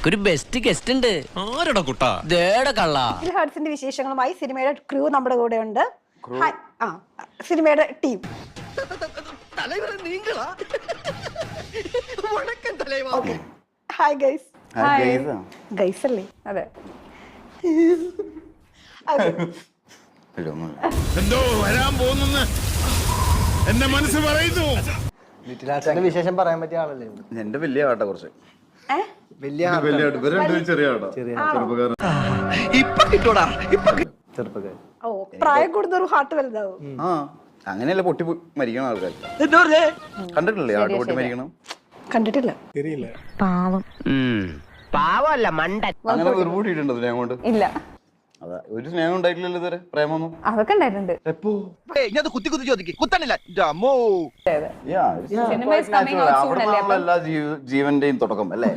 ഒരു best guest ഉണ്ട്. ആരടാ കുട്ടാ? ദേടെ കള്ള. ഹാർട്സിന്റെ വിശേഷങ്ങളുമായി സിനിമയുടെ ക്രൂ നമ്മുടെ കൂടെ ഉണ്ട്. സിനിമയുടെ ടീം. Hi guys. ഗൈസ് അല്ലേ? അതെ. എന്തോ വരാൻ പോകുന്നെന്ന് എന്റെ മനസ്സ് പറയുന്നു. വിശേഷം പറയാൻ പറ്റിയ ആളല്ലേ? എന്റെ വലിയ ആട്ട കുറച്ച് ചെറുപ്പക്കാർ. ഓ, പ്രായം കൂടുന്നൊരു ഹാർട്ട് വലുതാവും. ആ അങ്ങനെയല്ല പൊട്ടി മരിക്കണ ആൾക്കാർ കണ്ടിട്ടില്ലേ? ആട്ട് പൊട്ടി മരിക്കണം കണ്ടിട്ടില്ല. പാവല്ല മണ്ടൻ. അങ്ങനെ വെറുപൂട്ടിട്ടുണ്ടോ സ്നേഹം കൊണ്ട്? ഇല്ല, അതാ ഒരു സ്നേഹം ഉണ്ടായിട്ടില്ലല്ലോ ഇതുവരെ. പ്രേമൊന്നും അതൊക്കെ ഉണ്ടായിട്ടുണ്ട്. എപ്പോ കുത്തി കുത്തി ചോദിക്കും, കുത്താനില്ല. എല്ലാ ജീവന്റെയും തുടക്കം അല്ലേ?